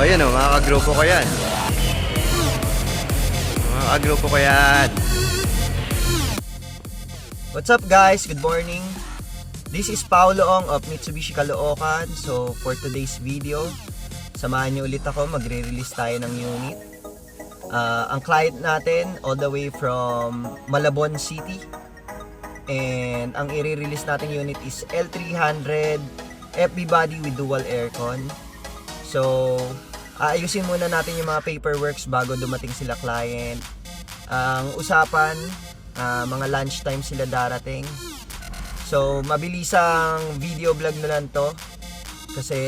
ayan o, mga kagrupo ko yan. Mga kagrupo ko yan. What's up guys? Good morning. This is Paolo Ong of Mitsubishi Caloocan. So for today's video, samahan niyo ulit ako. Magre-release tayo ng unit. Ang client natin all the way from Malabon City. And ang i-release nating unit is L300 FB body with dual aircon. So aayusin muna natin yung mga paperworks bago dumating sila client. Ang usapan, mga lunchtime sila darating. So mabilisang video vlog na lang to. Kasi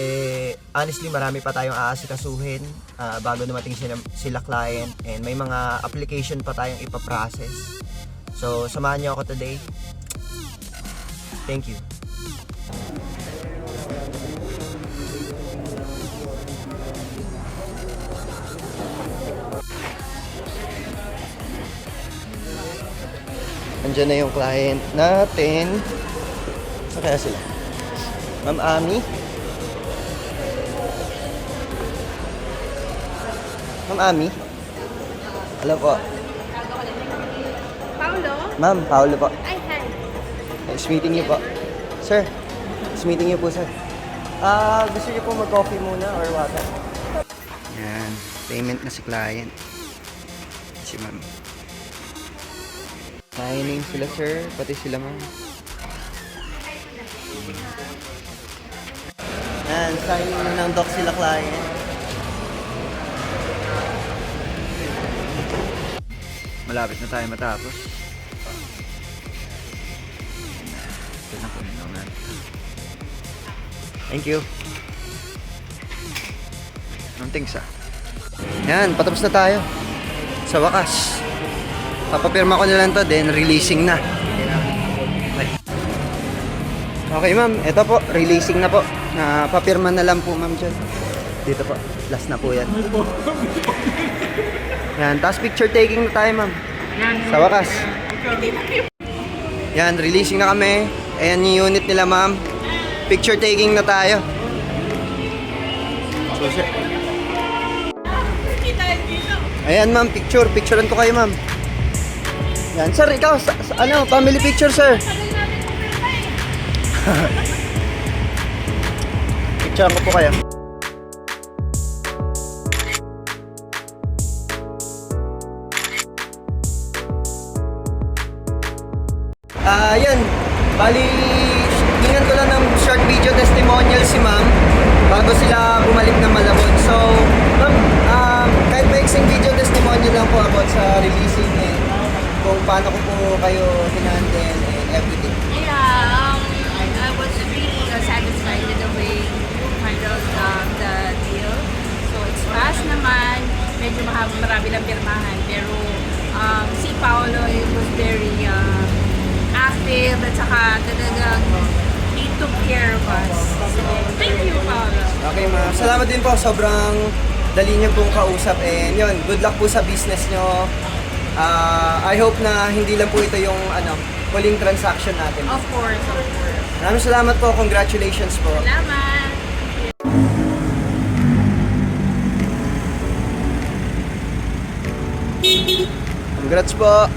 honestly marami pa tayong aasikasuhin bago dumating sila client. And may mga application pa tayong ipaprocess. So samahan niyo ako today. Thank you. Andiyan na yung client natin. Saan kaya sila? Ma'am Ami? Ma'am Ami? Hello po. Paolo? Ma'am, Paolo po. Ay, hi. Nice meeting you po. Sir, nice meeting you po, sir. Gusto niyo po mag-coffee muna or water? Yan, payment na si client. Si ma'am. Signing sila, sir. Pati sila, ma'am. Yan, signing na ng doc sila, client. Malapit na tayo matapos. Ito na po naman. Thank you. Anong things Yan, patapos na tayo. Sa wakas. Papapirma ko na lang to, then releasing na. Okay ma'am, ito po, releasing na po. Papirma na lang po ma'am dyan. Dito po, last na po yan. Yan, tapos picture taking na tayo ma'am. Sa wakas. Yan, releasing na kami. Ayan yung unit nila ma'am. Picture taking na tayo. Ayan ma'am, picturean ko kayo ma'am. Yan, sir, ikaw, ano, family picture, sir. Picturean ko po kayo. Yan, bali, tingnan ko lang ng short video testimonial si ma'am bago sila bumalik ng Malabon. So, ma'am, kahit maiksing video testimonial lang po about sa releasing and kung paano ko po kayo hinandle and everything. Yeah, I was really satisfied with the way you handled the deal. So it's fast naman, medyo marami lang pirmahan, pero si Paolo, he was very active at saka talagang he took care of us. So thank you, Paolo. Okay ma'am, salamat din po, sobrang dali niyo pong kausap and yun, good luck po sa business nyo. I hope na hindi lang po ito yung huling transaction natin. Of course, of course. Maraming salamat po. Congratulations po. Salamat. Congrats po.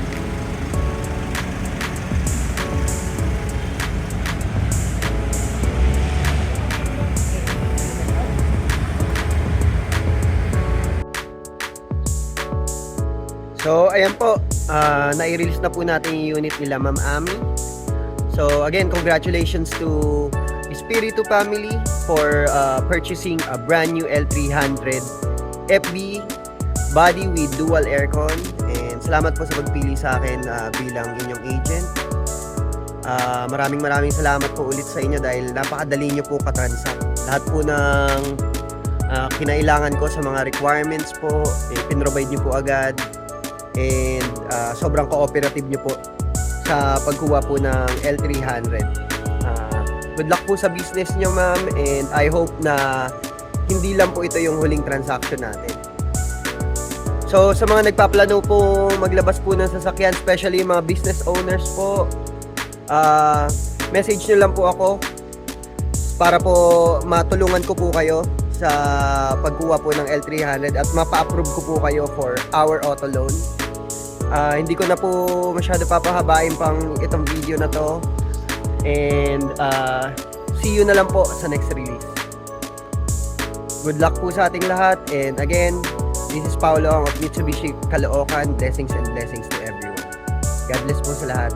So, ayan po, nai-release na po natin yung unit nila, Ma'am Ami. So, again, congratulations to Espiritu family for purchasing a brand new L300 FB body with dual aircon. And salamat po sa pagpili sa akin bilang inyong agent. Maraming salamat po ulit sa inyo dahil napakadali nyo po katransact. Lahat po ng kinailangan ko sa mga requirements po, pinrovide nyo po agad. And sobrang cooperative nyo po sa pagkuha po ng L300. Good luck po sa business nyo ma'am, and I hope na hindi lang po ito yung huling transaction natin. So sa mga nagpaplano po maglabas po ng sasakyan, especially yung mga business owners po, message nyo lang po ako para po matulungan ko po kayo sa pagkuha po ng L300 at mapa-approve ko po kayo for our auto loan. Hindi ko na po masyado papahabain pang itong video na to. And see you na lang po sa next release. Good luck po sa ating lahat. And again, this is Paolo of Mitsubishi Caloocan. Blessings and blessings to everyone. God bless po sa lahat.